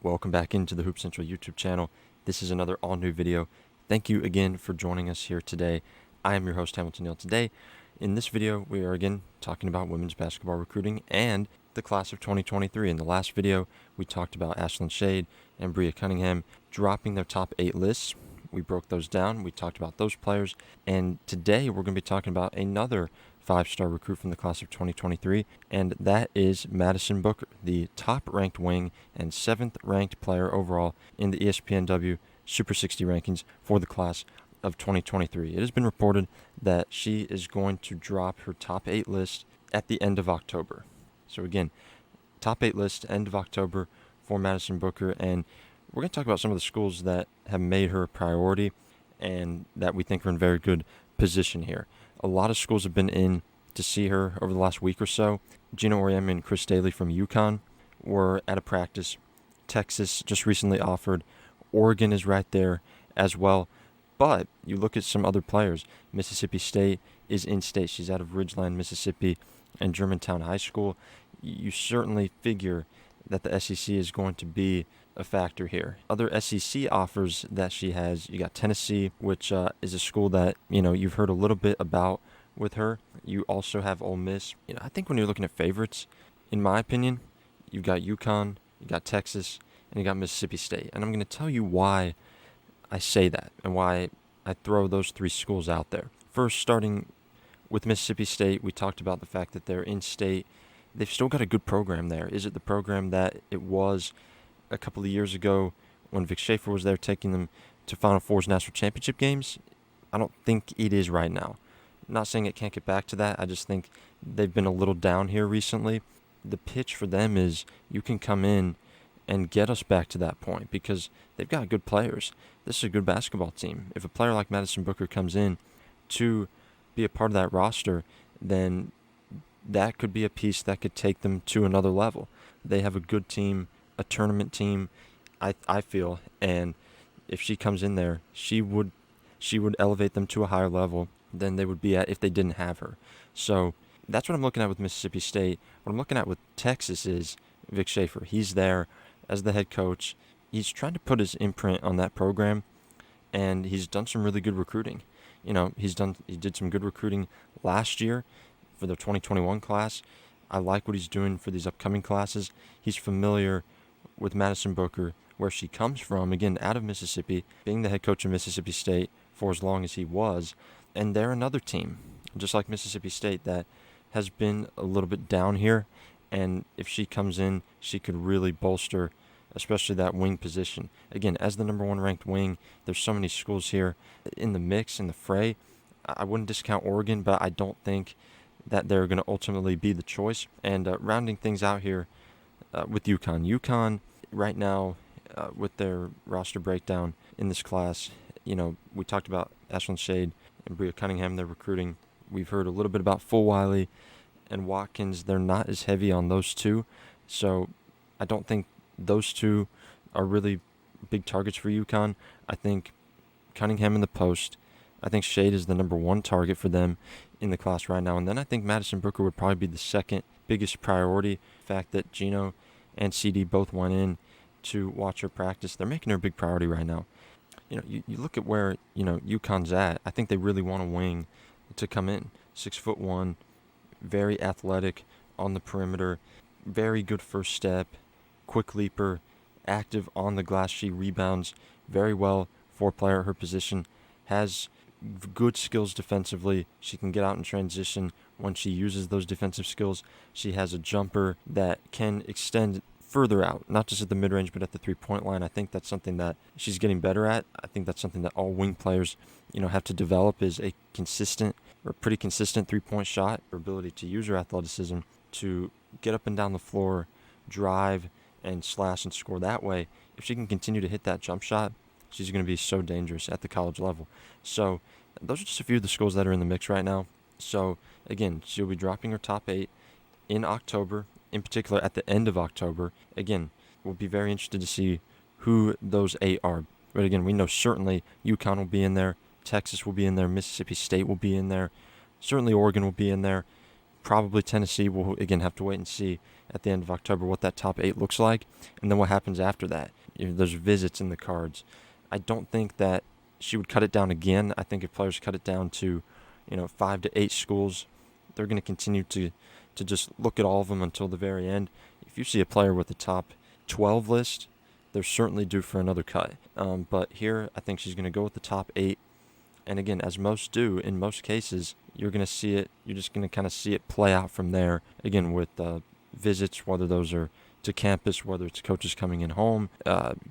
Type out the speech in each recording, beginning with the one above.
Welcome back into the Hoop Central YouTube channel. This is another all-new video. Thank you again for joining us here today. I am your host, Hamilton Neal. Today, in this video, we are again talking about women's basketball recruiting and the class of 2023. In the last video, we talked about Ashlyn Shade and Bria Cunningham dropping their top 8 lists. We broke those down. We talked about those players. And today, we're going to be talking about another 5-star recruit from the class of 2023, and that is Madison Booker, the top-ranked wing and 7th-ranked player overall in the ESPN Super 60 rankings for the class of 2023. It has been reported that she is going to drop her top 8 list at the end of October. So again, top 8 list, end of October for Madison Booker, and we're going to talk about some of the schools that have made her a priority and that we think are in very good position here. A lot of schools have been in to see her over the last week or so. Gino Auriemma and Chris Daly from UConn were at a practice. Texas just recently offered. Oregon is right there as well. But you look at some other players. Mississippi State is in state. She's out of Ridgeland, Mississippi, and Germantown High School. You certainly figure that the SEC is going to be a factor here. Other SEC offers that she has, you got Tennessee, which is a school that, you've heard a little bit about with her. You also have Ole Miss. I think when you're looking at favorites, in my opinion, you've got UConn, you got Texas, and you got Mississippi State. And I'm going to tell you why I say that and why I throw those 3 schools out there. First, starting with Mississippi State, we talked about the fact that they're in state. They've still got a good program there. Is it the program that it was a couple of years ago when Vic Schaefer was there taking them to Final Four's national championship games? I don't think it is right now. I'm not saying it can't get back to that. I just think they've been a little down here recently. The pitch for them is you can come in and get us back to that point because they've got good players. This is a good basketball team. If a player like Madison Booker comes in to be a part of that roster, then that could be a piece that could take them to another level. They have a good team, a tournament team, I feel, and if she comes in there, she would elevate them to a higher level than they would be at if they didn't have her. So that's what I'm looking at with Mississippi State. What I'm looking at with Texas is Vic Schaefer. He's there as the head coach. He's trying to put his imprint on that program, and he's done some really good recruiting. He did some good recruiting last year for the 2021 class. I like what he's doing for these upcoming classes. He's familiar with Madison Booker, where she comes from, again, out of Mississippi, being the head coach of Mississippi State for as long as he was. And they're another team, just like Mississippi State, that has been a little bit down here. And if she comes in, she could really bolster, especially that wing position. Again, as the number 1 ranked wing, there's so many schools here in the mix, in the fray. I wouldn't discount Oregon, but I don't think that they're going to ultimately be the choice. And rounding things out here with UConn. UConn right now, with their roster breakdown in this class, we talked about Ashlyn Shade and Bria Cunningham, they're recruiting. We've heard a little bit about Fulwiley and Watkins. They're not as heavy on those two. So I don't think those two are really big targets for UConn. I think Cunningham in the post. I think Shade is the number 1 target for them in the class right now. And then I think Madison Booker would probably be the second biggest priority. The fact that Gino and CD both went in to watch her practice, they're making her a big priority right now. You look at where, UConn's at. I think they really want a wing to come in. 6'1", very athletic on the perimeter, very good first step, quick leaper, active on the glass. She rebounds very well for a player at her position, has good skills defensively. She can get out in transition when she uses those defensive skills. She has a jumper that can extend further out, not just at the mid-range, but at the three-point line. I think that's something that she's getting better at. I think that's something that all wing players, have to develop, is a pretty consistent three-point shot. Her ability to use her athleticism to get up and down the floor, drive, and slash and score that way. If she can continue to hit that jump shot, she's going to be so dangerous at the college level. So those are just a few of the schools that are in the mix right now. So again, she'll be dropping her top 8 in October, in particular at the end of October. Again, we'll be very interested to see who those 8 are. But again, we know certainly UConn will be in there, Texas will be in there, Mississippi State will be in there, certainly Oregon will be in there, probably Tennessee. We'll again have to wait and see at the end of October what that top 8 looks like, and then what happens after that. There's visits in the cards. I don't think that she would cut it down again. I think if players cut it down to 5 to 8 schools, they're going to continue to just look at all of them until the very end. If you see a player with the top 12 list, they're certainly due for another cut. But here, I think she's going to go with the top 8. And again, as most do, in most cases, you're going to see it. You're just going to kind of see it play out from there. Again, with visits, whether those are to campus, whether it's coaches coming in home,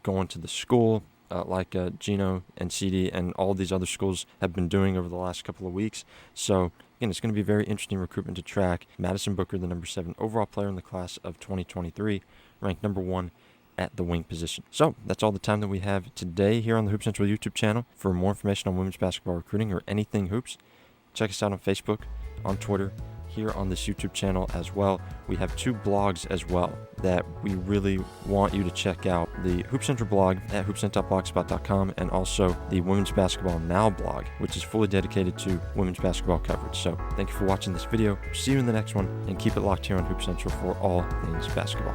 going to the school, like Gino and CD and all these other schools have been doing over the last couple of weeks. So again, it's going to be very interesting recruitment to track. Madison Booker, the number 7 overall player in the class of 2023, ranked number 1 at the wing position. So that's all the time that we have today here on the Hoop Central YouTube channel. For more information on women's basketball recruiting or anything hoops, check us out on Facebook, on Twitter, here on this YouTube channel as well. We have 2 blogs as well that we really want you to check out. The Hoop Central blog at hoopcent.blogspot.com and also the Women's Basketball Now blog, which is fully dedicated to women's basketball coverage. So thank you for watching this video. See you in the next one, and keep it locked here on Hoop Central for all things basketball.